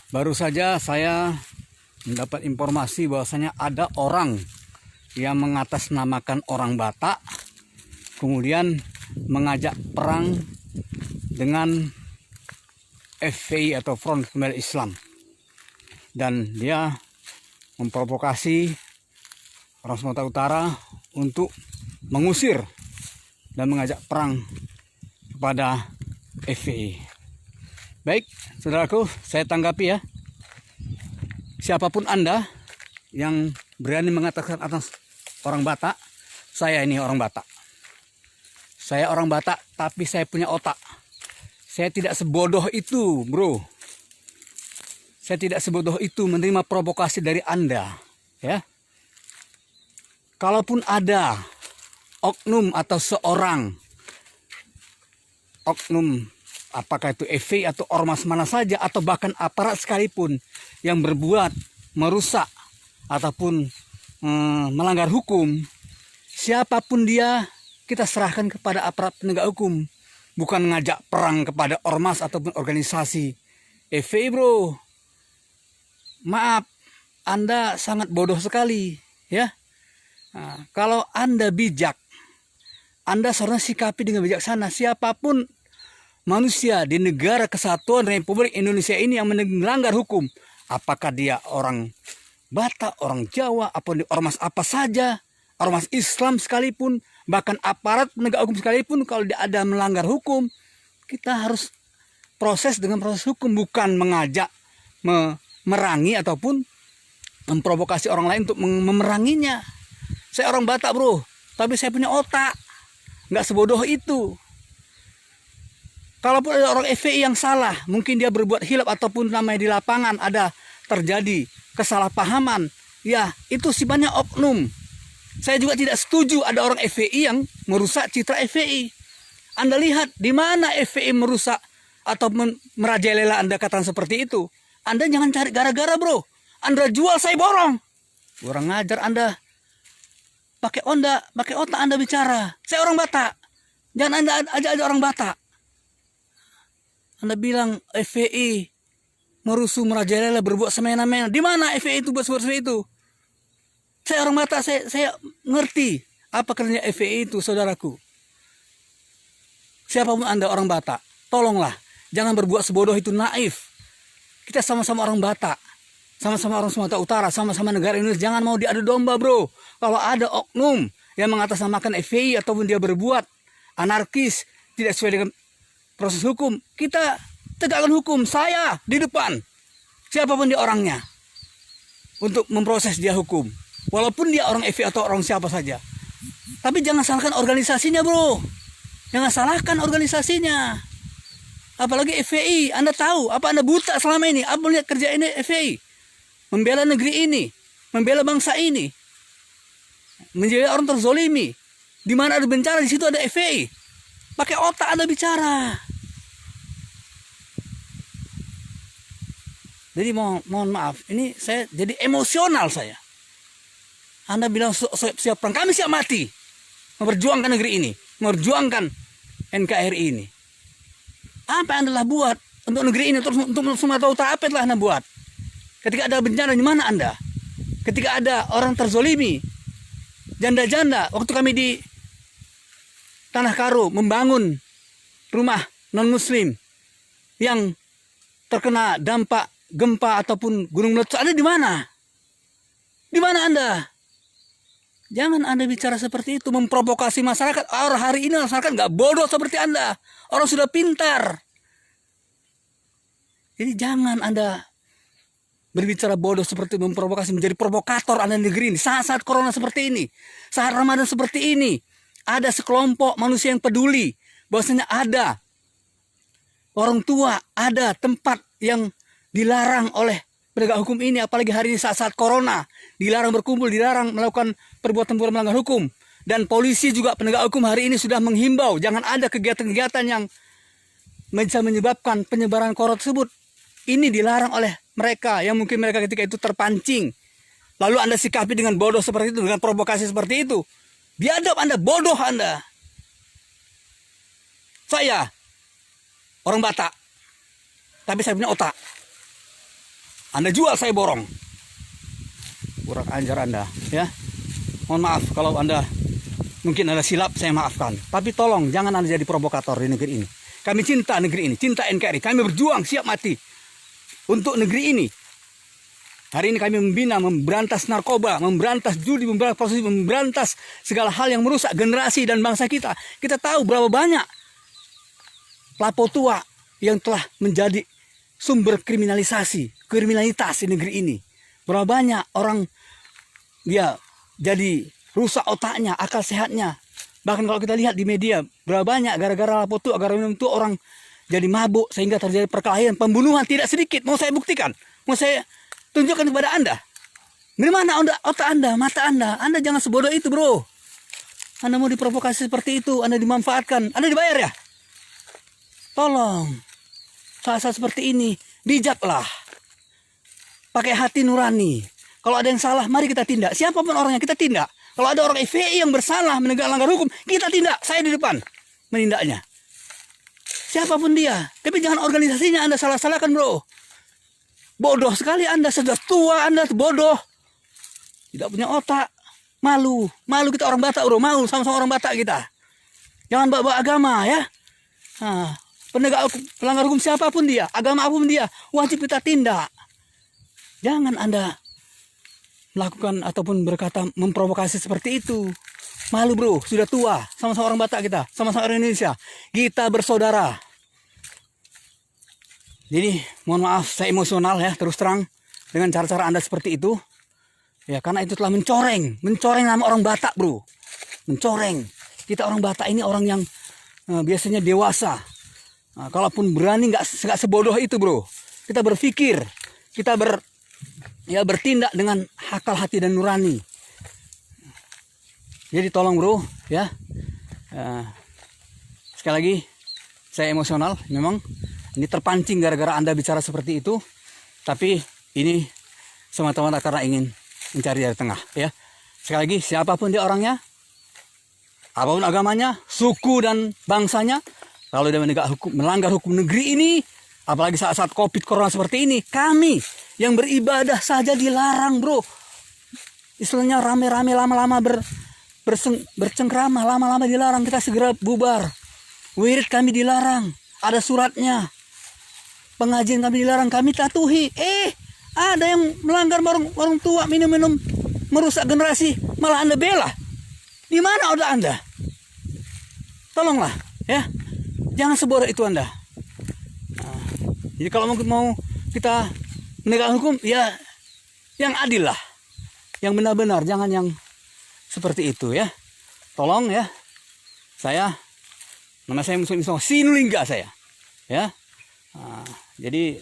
Baru saja saya mendapat informasi bahwasanya ada orang yang mengatasnamakan orang Batak, kemudian mengajak perang dengan FPI atau Front Pembela Islam, dan dia memprovokasi orang Sumatera Utara untuk mengusir dan mengajak perang kepada FPI. Baik, saudaraku, saya tanggapi ya. Siapapun Anda yang berani mengatakan atas orang Batak, saya ini orang Batak. Saya orang Batak, tapi saya punya otak. Saya tidak sebodoh itu, bro. Saya tidak sebodoh itu menerima provokasi dari Anda, ya. Kalaupun ada oknum atau seorang oknum, apakah itu FPI atau ormas mana saja, atau bahkan aparat sekalipun yang berbuat merusak ataupun melanggar hukum, siapapun dia, kita serahkan kepada aparat penegak hukum, bukan ngajak perang kepada ormas ataupun organisasi FPI, bro. Maaf, Anda sangat bodoh sekali, ya. Nah, kalau Anda bijak, Anda seharusnya sikapi dengan bijaksana. Siapapun manusia di negara kesatuan Republik Indonesia ini yang melanggar hukum, apakah dia orang Batak, orang Jawa, atau di ormas apa saja, ormas Islam sekalipun, bahkan aparat penegak hukum sekalipun, kalau dia ada melanggar hukum, kita harus proses dengan proses hukum, bukan mengajak memerangi ataupun memprovokasi orang lain untuk memeranginya. Saya orang Batak, bro, tapi saya punya otak, nggak sebodoh itu. Kalaupun ada orang FPI yang salah, mungkin dia berbuat hilaf ataupun namanya di lapangan ada terjadi kesalahpahaman, ya itu sifatnya oknum. Saya juga tidak setuju ada orang FPI yang merusak citra FPI. Anda lihat di mana FPI merusak atau merajalela Anda katakan seperti itu. Anda jangan cari gara-gara, bro. Anda jual, saya borong. Kurang ngajar Anda. Pakai otak Anda bicara. Saya orang Batak. Jangan Anda ajak orang Batak. Anda bilang FPI merusuh, merajalela, berbuat semena-mena. Di mana FPI itu buat seperti itu? Saya orang Batak, saya ngerti apa kerja FPI itu, saudaraku. Siapapun Anda orang Batak, tolonglah jangan berbuat sebodoh itu, naif. Kita sama-sama orang Batak, sama-sama orang Sumatera Utara, sama-sama negara Indonesia. Jangan mau diadu domba, bro. Kalau ada oknum yang mengatasnamakan FPI ataupun dia berbuat anarkis, tidak sesuai dengan proses hukum, kita tegakkan hukum. Saya di depan, siapapun dia orangnya, untuk memproses dia hukum. Walaupun dia orang FPI atau orang siapa saja. Tapi jangan salahkan organisasinya, bro. Jangan salahkan organisasinya. Apalagi FPI. Anda tahu, apa Anda buta selama ini? Apa melihat kerja ini FPI? Membela negeri ini, membela bangsa ini, menjaga orang terzolimi. Di mana ada bencana, di situ ada FPI. Pakai otak Anda bicara. Jadi mohon maaf, ini saya jadi emosional saya. Anda bilang siap perang, kami siap mati, memperjuangkan negeri ini, memperjuangkan NKRI ini. Apa yang Anda buat untuk negeri ini, untuk Sumatera Utara, apa yang telah Anda buat? Ketika ada bencana, di mana Anda? Ketika ada orang terzolimi, janda-janda, waktu kami di Tanah Karo membangun rumah non-muslim yang terkena dampak gempa ataupun gunung meletus, Anda di mana? Di mana Anda? Jangan Anda bicara seperti itu, memprovokasi masyarakat. Orang hari ini masyarakat nggak bodoh seperti Anda. Orang sudah pintar. Jadi jangan Anda berbicara bodoh seperti memprovokasi, menjadi provokator Anda di negeri ini. Saat-saat corona seperti ini, saat Ramadan seperti ini, ada sekelompok manusia yang peduli bahwasanya ada orang tua, ada tempat yang dilarang oleh penegak hukum ini, apalagi hari ini saat-saat corona, dilarang berkumpul, dilarang melakukan perbuatan melanggar hukum. Dan polisi juga, penegak hukum hari ini sudah menghimbau jangan ada kegiatan-kegiatan yang bisa menyebabkan penyebaran corona tersebut. Ini dilarang oleh mereka yang mungkin mereka ketika itu terpancing. Lalu Anda sikapi dengan bodoh seperti itu, dengan provokasi seperti itu. Biadab Anda, bodoh Anda. Saya orang Batak, tapi saya punya otak. Anda jual, saya borong. Kurang ajar Anda, ya. Mohon maaf kalau Anda mungkin ada silap, saya maafkan. Tapi tolong jangan Anda jadi provokator di negeri ini. Kami cinta negeri ini, cinta NKRI. Kami berjuang siap mati untuk negeri ini. Hari ini kami membina, memberantas narkoba, memberantas judi, memberantas prostitusi, memberantas segala hal yang merusak generasi dan bangsa kita. Kita tahu berapa banyak lapo tua yang telah menjadi sumber kriminalitas di negeri ini. Berapa banyak orang dia jadi rusak otaknya, akal sehatnya. Bahkan kalau kita lihat di media, berapa banyak gara-gara lapo tua, gara-gara minum tua orang jadi mabuk sehingga terjadi perkelahian, pembunuhan tidak sedikit. Mau saya buktikan, mau saya tunjukkan kepada Anda. Dari mana otak Anda, mata Anda? Anda jangan sebodoh itu, bro. Anda mau diprovokasi seperti itu, Anda dimanfaatkan, Anda dibayar ya? Tolong, saat-saat seperti ini, bijaklah. Pakai hati nurani. Kalau ada yang salah, mari kita tindak. Siapapun orangnya, kita tindak. Kalau ada orang FPI yang bersalah menegakkan langgar hukum, kita tindak. Saya di depan menindaknya. Siapapun dia. Tapi jangan organisasinya Anda salah-salahkan, bro. Bodoh sekali Anda, sudah tua Anda, bodoh. Tidak punya otak. Malu. Malu kita orang Batak, bro. Malu sama-sama orang Batak kita. Jangan bawa agama, ya. Nah, penegak pelanggar hukum siapapun dia, agama apapun dia, wajib kita tindak. Jangan Anda melakukan ataupun berkata memprovokasi seperti itu. Malu, bro. Sudah tua. Sama-sama orang Batak kita. Sama-sama orang Indonesia. Kita bersaudara. Jadi mohon maaf saya emosional ya, terus terang dengan cara-cara Anda seperti itu. Ya karena itu telah mencoreng nama orang Batak, bro. Mencoreng. Kita orang Batak ini orang yang biasanya dewasa. Nah, kalaupun berani nggak sebodoh itu, bro. Kita berpikir, kita bertindak dengan akal hati dan nurani. Jadi tolong, bro, ya. Sekali lagi saya emosional memang. Ini terpancing gara-gara Anda bicara seperti itu. Tapi ini semata-mata karena ingin mencari dari tengah, ya. Sekali lagi, siapapun dia orangnya, apapun agamanya, suku dan bangsanya, kalau dia melanggar hukum negeri ini, apalagi saat-saat COVID corona seperti ini, kami yang beribadah saja dilarang, bro. Istilahnya rame-rame lama-lama bercengkrama, lama-lama dilarang. Kita segera bubar. Wirid kami dilarang, ada suratnya. Pengajian kami dilarang, kami tatuhi. Ada yang melanggar orang tua, minum-minum, merusak generasi, malah Anda bela. Di mana otak Anda? Tolonglah, ya. Jangan sebodoh itu Anda. Nah, jadi kalau mau kita menegakkan hukum, ya yang adil lah. Yang benar-benar, jangan yang seperti itu, ya. Tolong, ya. Nama saya Sinulinga saya. Ya. Nah, jadi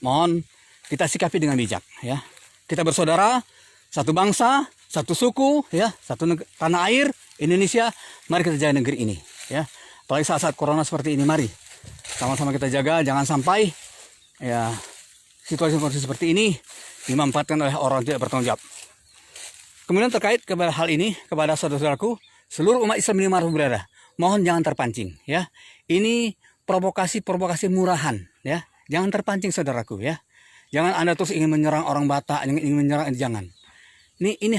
mohon kita sikapi dengan bijak, ya. Kita bersaudara, satu bangsa, satu suku, ya, satu tanah air Indonesia. Mari kita jaga negeri ini, ya. Apalagi saat-saat corona seperti ini, mari sama-sama kita jaga, jangan sampai ya situasi seperti ini dimanfaatkan oleh orang tidak bertanggung jawab. Kemudian terkait kepada hal ini, kepada saudara-saudaraku, seluruh umat Islam dimanapun berada, mohon jangan terpancing, ya. Ini provokasi murahan, ya. Jangan terpancing, saudaraku, ya. Jangan Anda terus ingin menyerang orang Batak, ingin menyerang, jangan. Ini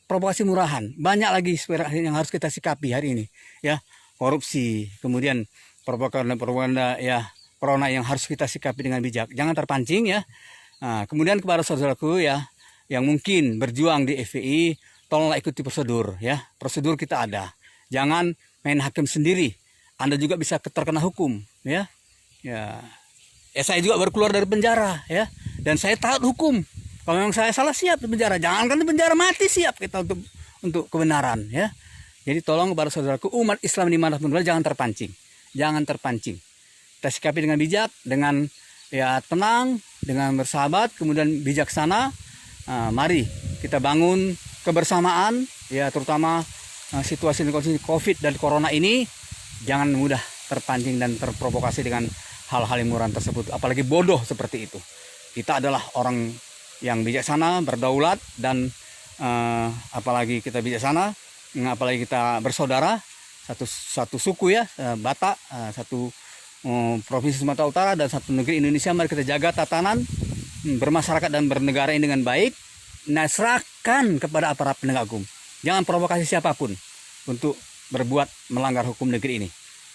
provokasi murahan. Banyak lagi yang harus kita sikapi hari ini, ya. Korupsi, kemudian propaganda, ya, corona yang harus kita sikapi dengan bijak. Jangan terpancing, ya. Nah, kemudian kepada saudaraku, ya, yang mungkin berjuang di FPI, tolonglah ikuti prosedur, ya. Prosedur kita ada. Jangan main hakim sendiri. Anda juga bisa terkena hukum, ya. Ya, saya juga baru keluar dari penjara, ya. Dan saya taat hukum. Kalau memang saya salah, siap di penjara. Jangankan di penjara, mati siap kita untuk kebenaran, ya. Jadi tolong kepada saudaraku umat Islam dimanapun berada, jangan terpancing. Jangan terpancing. Kita sikapi dengan bijak, dengan ya tenang, dengan bersahabat, kemudian bijaksana. Mari kita bangun kebersamaan, ya, terutama situasi COVID dan corona ini. Jangan mudah terpancing dan terprovokasi dengan hal-hal yang murahan tersebut, apalagi bodoh seperti itu. Kita adalah orang yang bijaksana, berdaulat, dan apalagi kita bijaksana, apalagi kita bersaudara, satu suku, ya, Batak, satu provinsi Sumatera Utara dan satu negeri Indonesia. Mari kita jaga tatanan bermasyarakat dan bernegara ini dengan baik, nah serahkan kepada aparat penegak hukum. Jangan provokasi siapapun untuk berbuat melanggar hukum negeri ini.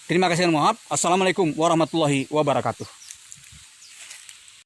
Terima kasih dan maaf. Assalamualaikum warahmatullahi wabarakatuh.